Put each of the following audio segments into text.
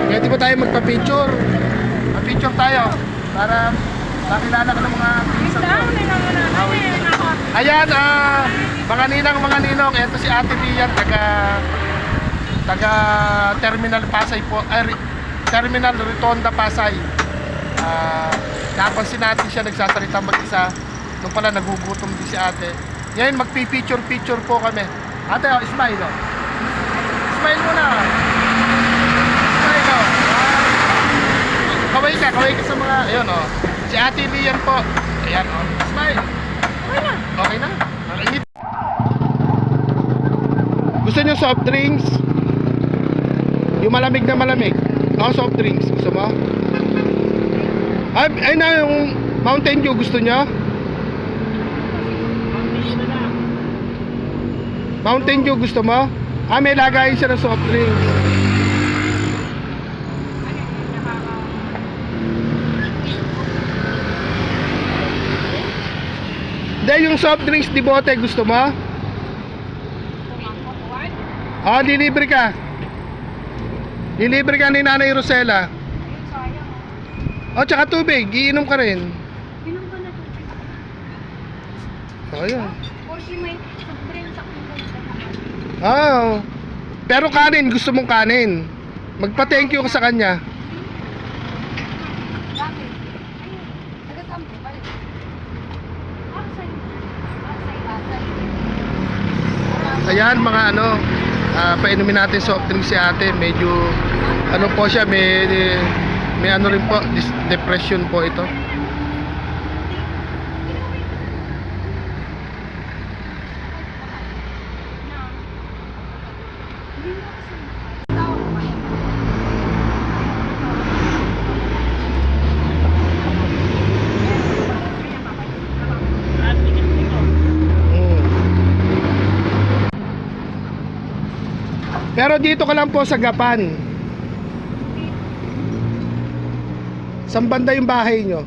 Pwede ba tayo magpa-picture? Pa-picture tayo para makilala ka ng mga pinsan ko. Ayan, mga ninang, mga ninong, ito si Ate Lian, taga Terminal Pasay po, Terminal Rotonda Pasay. Napansin natin siya nagsasalita mag-isa. Nung pala nagugutom din si ate. Ngayon magpi-picture po kami. Ate, smile, oh. Smile muna. Smile, oh. Kaway ka sa mga, ayun, oh. Si Ate Lian po. Ayan, oh. Smile. Okay na. Gusto niyo soft drinks? Yung malamig na malamig. Soft drinks. Gusto mo? Ay na, yung Mountain Dew gusto niyo? Mountain Dew gusto mo? May lagayin siya ng soft drinks. Hindi, yung soft drinks di bote gusto mo? Dilibre ka. Dilibre ka ni Nanay Rosela. Tsaka tubig, iinom ka rin. Inom ko na tubig. Yun. Kasi may soft drinks ako. Pero kanin, gusto mong kanin. Magpa-thank you ka sa kanya. Dami. Ayun. Taga-sampo. Balik. Aksay. Ayan mga painumin natin soft drink si ate. Medyo po siya, may ano rin po, depression po ito. Pero dito ka lang po sa Gapan. Saan banda yung bahay nyo?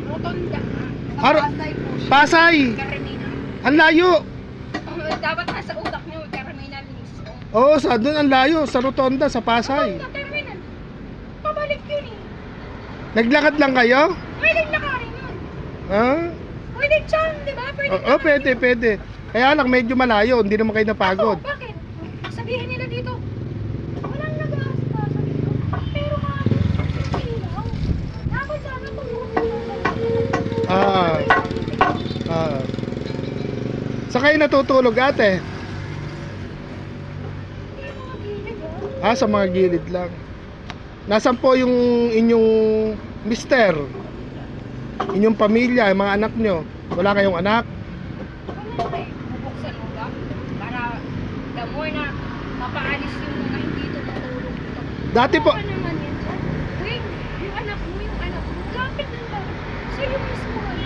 Rotonda. Pasay po siya. Pasay! Carmina. Ang layo! Dapat nasa utak nyo, Carmina mismo. Sa doon ang layo, sa Rotonda, sa Pasay. Rotonda, Terminal. Pabalik yun eh. Naglakad lang kayo? Pwede lakarin yun. Pwede dyan, di ba? Pwede. Kaya lang medyo malayo, hindi naman kayo napagod. Bakit? Sabihin nila dito, walang nag-aasipasa dito. Pero kami, ilaw. Dapat sana Sa kayo natutulog ate? Sa mga gilid lang. Nasaan po yung inyong mister? Inyong pamilya, yung mga anak nyo? Wala kayong anak? Wala eh. Bubuksan mo ba? Para the more na mapaalis yung mga hindi tumutulong dito. Dati po. Ano naman yan dyan? Wait, yung anak mo. Lapit lang ba? Sa'yo mismo ano?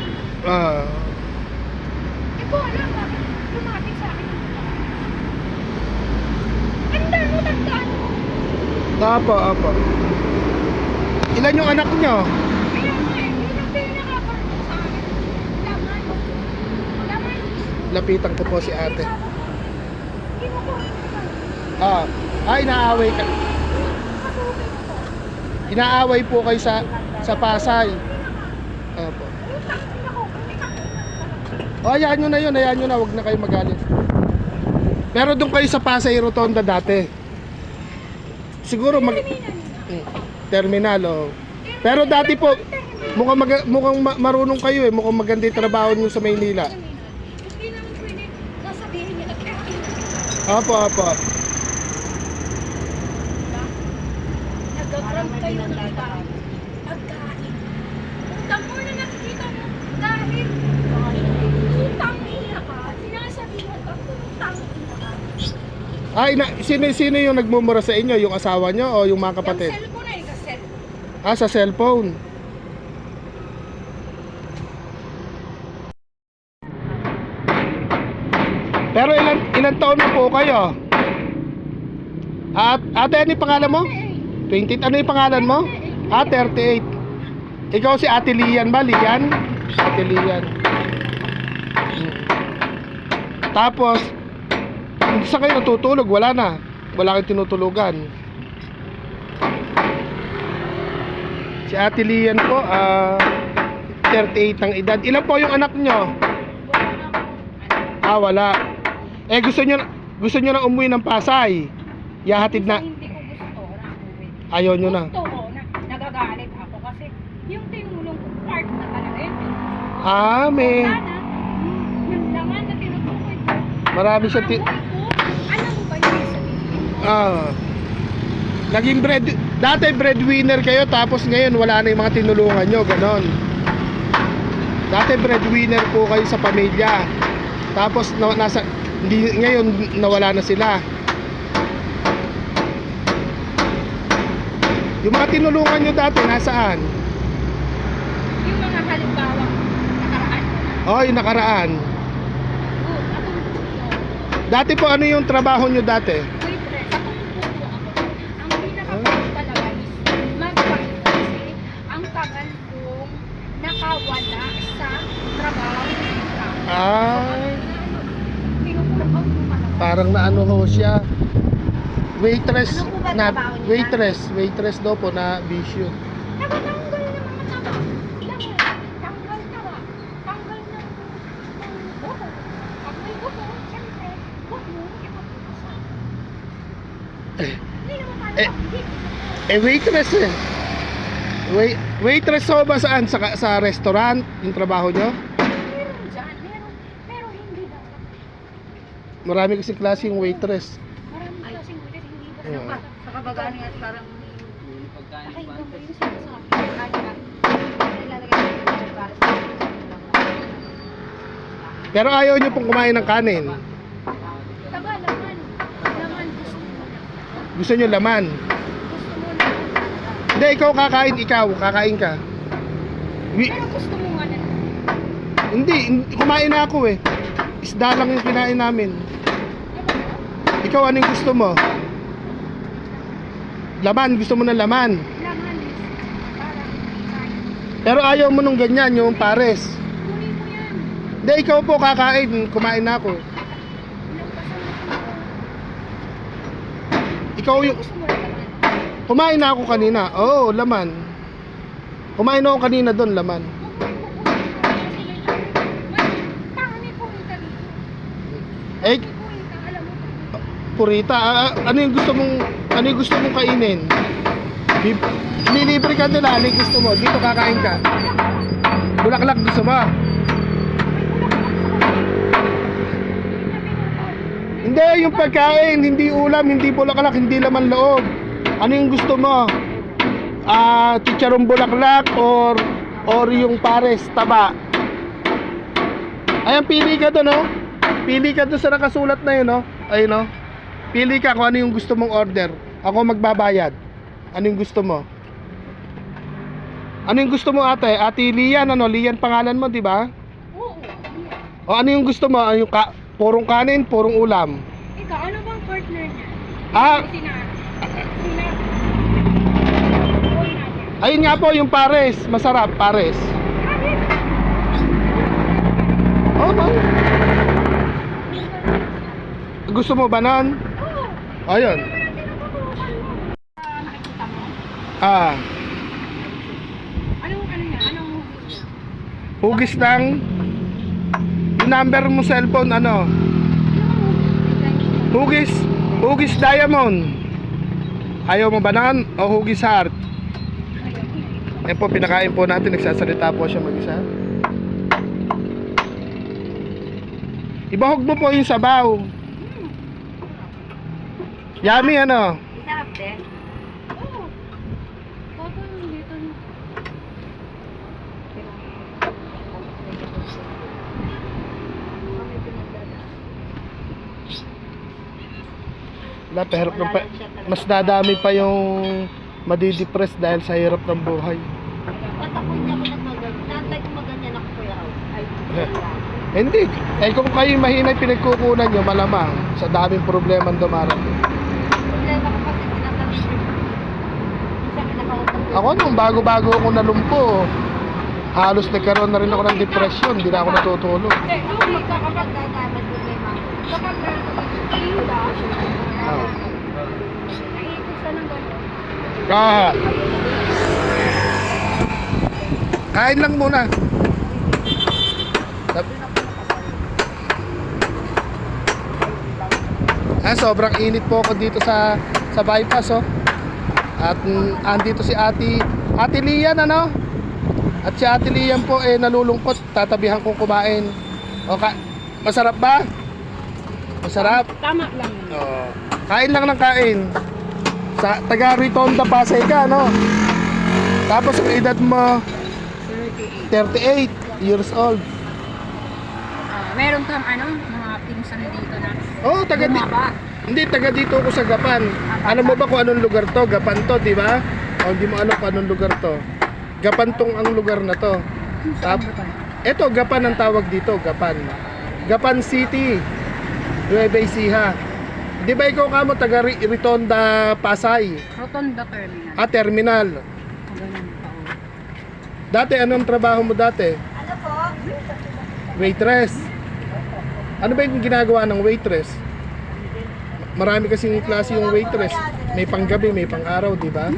Ko alam bakit lumapit sa akin. Tandaan mo. Apo. Ilan yung anak nyo? Kaya nga eh, yun ang pinakaparto sa akin. Laman mismo. Lapitan ko po si ate. Kinukuha ko pa. Inaaway ka. Katubig ko. Inaaway po kayo sa Pasay. Apo. Hayaan nyo na yun, wag na kayo magalit. Pero doon kayo sa Pasay Rotonda dati. Siguro Terminal. Pero dati po mukhang marunong kayo eh, mukhang maganda yung trabaho nyo sa Maynila. Hindi naman pwede sasabihin nila kaya. Apo. Nag-grab kayo ng iba. Pagkain. Utang mo na nakikita mo. Dahil utang ina ka. Sinasabihan ka, utang ina ka. Sino yung nagmumura sa inyo? Yung asawa nyo o yung mga kapatid? Yung cellphone ay kaset. Sa cellphone. Pero ilan taon na po kayo? Ate, ano yung pangalan mo? 20. Ano yung pangalan mo? 38. Ikaw si Ate Lian ba? Lian? Ate Lian. Tapos, saan kayo natutulog? Wala na. wala kang tinutulugan. Si Ate Lian po, 38 ang edad. Ilan po yung anak nyo? Wala. Gusto nyo na umuwi ng Pasay. Yahatid na. Hindi ko gusto na umuwi. Ayaw nyo na. Gusto ko na nagagalit ako kasi yung tinulong ko part na talaga yun. May Sana, yung laman na tinutukoy ko. marami siya Amoy ko, alam mo ba yung sabihin? Naging dati breadwinner kayo, tapos ngayon wala na yung mga tinulungan nyo, ganon. Dati breadwinner po kayo sa pamilya, tapos ngayon nawala na sila. Yung mga tinulungan nyo dati, nasaan? Yung mga halimbawa, nakaraan. Yung nakaraan. Atong puso. Dati po, ano yung trabaho nyo dati? Waitress, atong puso ako. Ang pinaka-best talaga is magpahinga kasi ang tagal kong nakawala sa trabaho nila. Pinupukaw mo talaga. Parang naano ho siya. Waitress Ano po ba na trabaho niya? waitress daw po na bisyo. Nagatanggal ng mga taba. Tanggal taba. Tanggal ng buko. Pag may buko, siyempre, huwag mo ipapusa. Hindi naman tayo Waitress eh. Waitress ho ba saan? Sa restaurant? Yung trabaho nyo? Meron dyan, meron. Pero hindi dapat. Marami kasi klaseng waitress. Maraming klaseng ulit, hindi ba Yeah. dapat. Sa kabagaling at parang Ay, iba ba yung sinasabi? nilalagay ng para sa Pero ayaw nyo pong kumain ng kanin. Taba, laman. Laman, gusto mo. Gusto nyo laman. Gusto mo laman. Hindi, ikaw kakain ka. Pero gusto mo nga na. Hindi, kumain na ako eh. Isda lang yung kinain namin. Ikaw, anong gusto mo? Laman, gusto mo na laman. Laman is parang kain. Pero ayaw mo nung ganyan, yung pares. Kunin mo yan. Hindi, ikaw po kakain. Kumain na ako. Ilang kasama mo. Ikaw yung... Gusto mo na laman. Kumain na ako kanina. Oo, laman. Kumain ako kanina doon, laman. Pangani po kita dito. Eh, Po kita, alam mo. purita. Ano yung gusto mong kainin? Nilibre ka nila. Ano yung gusto mo? Dito kakain ka. Bulaklak gusto mo? Hindi, yung pagkain. Hindi ulam, hindi bulaklak, hindi laman loob. Ano yung gusto mo? Chicharong bulaklak or yung pares, taba. Ayan, pili ka doon, no? Pili ka doon sa nakasulat na yun, no? Ayun, no? Pili ka kung ano yung gusto mong order. Ako magbabayad. Ano yung gusto mo? Ano yung gusto mo, ate? Ate Lian, ano? Lian pangalan mo, di ba? Oo. O ano yung gusto mo? Yung purong kanin, purong ulam? Ikaw, ano bang partner niya? Sina. Ayun nga po, yung pares. Masarap, pares. Oh, no. Gusto mo ba nun? Oo. Ayun. Nakikita mo? Anong ano niya? Anong movie niya? Hugis ng yung number mo cellphone, ano? Hugis Diamond. Ayaw mo ba nun? O Hugis Heart? Yan po, pinakain po natin. Nagsasalita po siya mag-isa. Ibahog mo po yung sabaw. Yummy, ano? Sarap din. Oo. Papa, dito na. Wala, pero mas dadami pa yung madidepress dahil sa hirap ng buhay. Ba't ako hindi ako nagmaganyan? Natay ko maganyan ako kuya. Ay, Hindi. Kung kayo mahina yung pinagkukunan nyo, malamang sa daming problema dumarating. problema ko kasi sinasabi ko. Minsan kinakautang ko. Ako nung bago-bago ako nalumpo, halos nagkaroon na rin ako ng depression. Hindi na ako natutulog. Lugi ka kapag Kapag dadamay problema ko. kapag nasa tinda, ka ng gano'n. Ah. Kain lang muna. Sobrang init po ako dito sa bypass, oh. At andito si Ate Lian, ano? At si Ate Lian po nalulungkot, tatabihan kong kumain. Okay. Masarap ba? Masarap. Tama lang. Oh. Kain lang ng kain. Sa taga Ritonda Pasay ka, no? Tapos ang edad mo 38 years old. Meron kang mga pinsan dito na Oh, taga bumaba. Hindi, taga dito ako sa Gapan. Alam mo ba kung anong lugar to? Gapan to, di ba? O hindi mo alam kung anong lugar to. Gapan tong ang lugar na to. Eto, Gapan ang tawag dito, Gapan. Gapan City. Nueva Ecija. Di ba ikaw kamo taga Ritonda Pasay? Rotonda Terminal. Terminal. Ganun pa. Dati, anong trabaho mo dati? Ano po? Waitress. Ano ba yung ginagawa ng waitress? Marami kasing klase yung waitress. May panggabi, may pang-araw, di ba?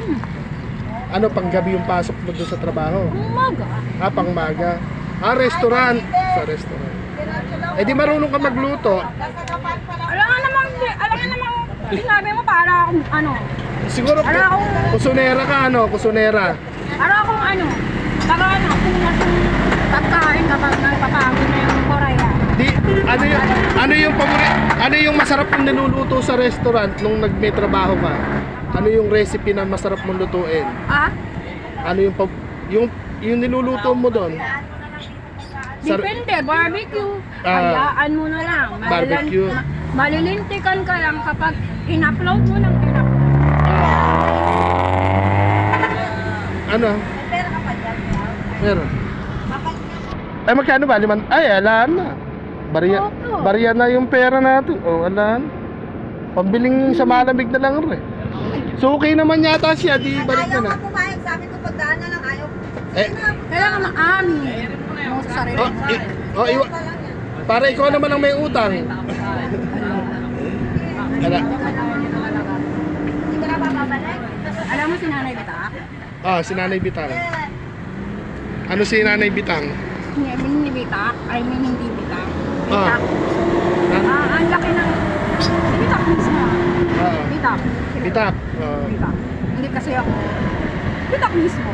Ano panggabi yung pasok mo doon sa trabaho? Umaga. Pangmaga. Restaurant. Sa restaurant. Di marunong ka magluto. Alam nga namang sinabi mo para akong Siguro kusunera ka, kusunera. para akong kung nasong pagkain kapag nagpapagod na yung Korea. Di, ano yung masarap mong niluluto sa restaurant nung may trabaho ka? Ano yung recipe na masarap mong lutuin? Ano yung niluluto mo doon? Depende, barbecue. Hayaan mo na lang. Barbecue. Malilintikan ka lang kapag in-upload mo ng Ano? Pera ka pa dyan. Meron. Magkano ba? Alaan na. Bariya na yung pera natin. Alaan. Pambiling sa malamig na lang rin. So okay naman yata siya, di balik Ayaw na na. ko pumayag. Sabi ko pagdaan na lang ayaw. Kailangan maamin mo sa sarili mo. Para ikaw naman ang may utang. Ala. Hindi ka na bababalik. Alam mo si Nanay Bitak? Si Nanay Bitang. Ano si Nanay Bitang? Hindi Bitak. Hindi Bitak. Ah. Bitak. Ang laki ng Bitak mismo. Bitak. Bitak. Bitak. Hindi kasi ako. Bitak mismo.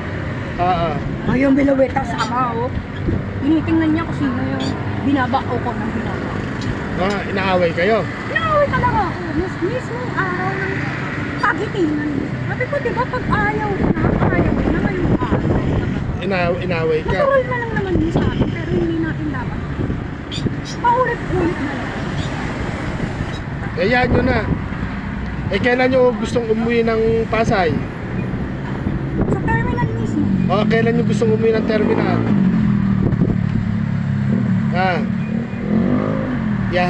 Yung Biluweta sama ako. Tinitingnan niya kung sino yung binabao ko ng binaba. Inaaway kayo? Inaaway talaga ako. Mismo araw ng pagitingan. Sabi ko, di ba pag ayaw ko na ngayong araw. Inaaway ka? Natural na lang naman yun sa akin, pero hindi natin dapat. Paulit-ulit na lang. Yan yun na. Kailan nyo gustong umuwi ng Pasay? Sa terminal mismo. Kailan nyo gustong umuwi ng terminal?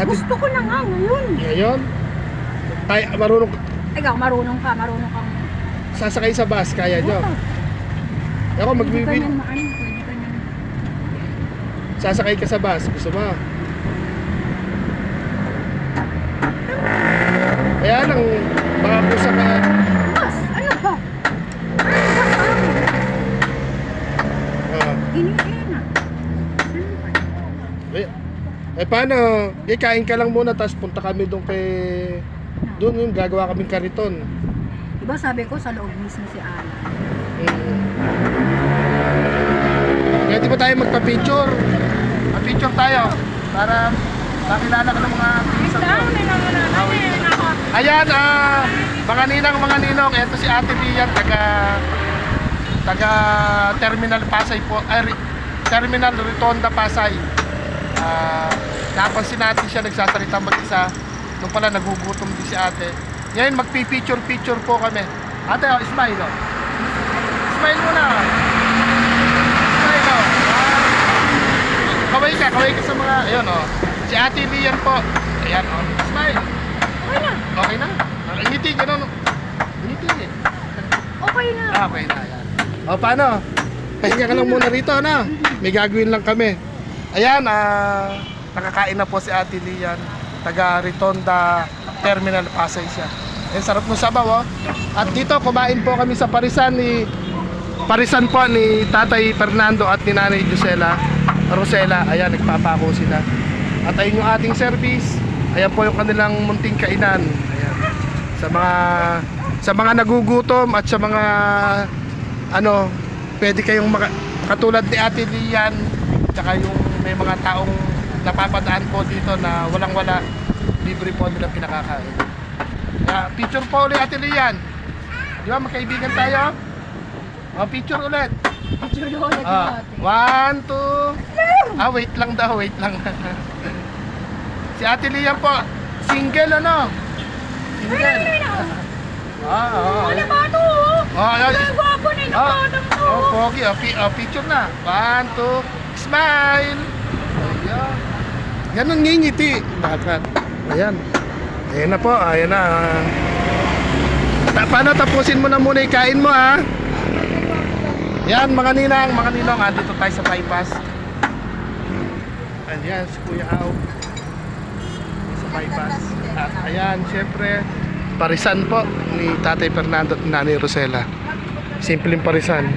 Gusto ko na nga ngayon. Ngayon? Marunong Ikaw, marunong kang. sasakay sa bus, kaya nyo? Ako Pwede ka magbibig. nang pwede ka nang. Sasakay ka sa bus, gusto mo? Kaya lang, baka pusa ka. Bas, ano ba? Iniina. Paano? Kain ka lang muna, tapos punta kami doon doon yung gagawa kaming kariton. Diba sabi ko sa loob mismo si Alan. Kaya di ba tayo magpa-picture? Pa-picture tayo para makilala ka ng mga pinsan ko. Ayan, mga ninong, eto si Ate Lian, taga Terminal Pasay po, Terminal Ritonda Pasay. Napansin natin siya nagsasalita mag-isa. Nung pala nagugutom din si ate. Ngayon magpi-picture po kami. Ate, smile o. Smile muna. Smile o. Kaway ka sa mga, ayun o. Si Ate Lian po. Ayan o. Smile. Okay na. Okay na. Ngiti, gano'n. Ngiti eh. Okay na. Okay na, ayan. Paano? Pahinga ka lang muna rito, na. May gagawin lang kami. Ayan, nakakain na po si Ate Lian. Taga Ritonda Terminal Pasay siya. Ang sarap ng sabaw, oh. At dito, kumain po kami sa parisan po ni Tatay Fernando at ni Nanay Rosela. Ayan, nagpapako sila. At ayun yung ating service. Ayan po yung kanilang munting kainan. Ayan. Sa mga nagugutom at sa mga pwede kayong katulad ni Ate Lian, tsaka yung may mga taong napapadaan po dito na walang-wala, libre po nila pinakakain. Kaya picture po ulit Ate Lian. Di ba magkaibigan tayo? O, picture ulit. Picture ko ulit Ah, yung ate. 1, 2. Wait lang daw, wait lang. Si Ate Lian po, single Single. Ano ba ito? Ang gwapo na yung batang to. Pogi. Picture na. 1, 2, smile. Ayan. Ganun ngingiti. Dapat. Ayan. Ayan na po. Ayan na. Paano tapusin mo na muna yung kain mo, ha? Ayan, mga ninang, andito tayo sa bypass. Ayan, si Kuya Au. Sa bypass. At ayan, syempre, parisan po ni Tatay Fernando at Nanay Rosela. Simpleng parisan.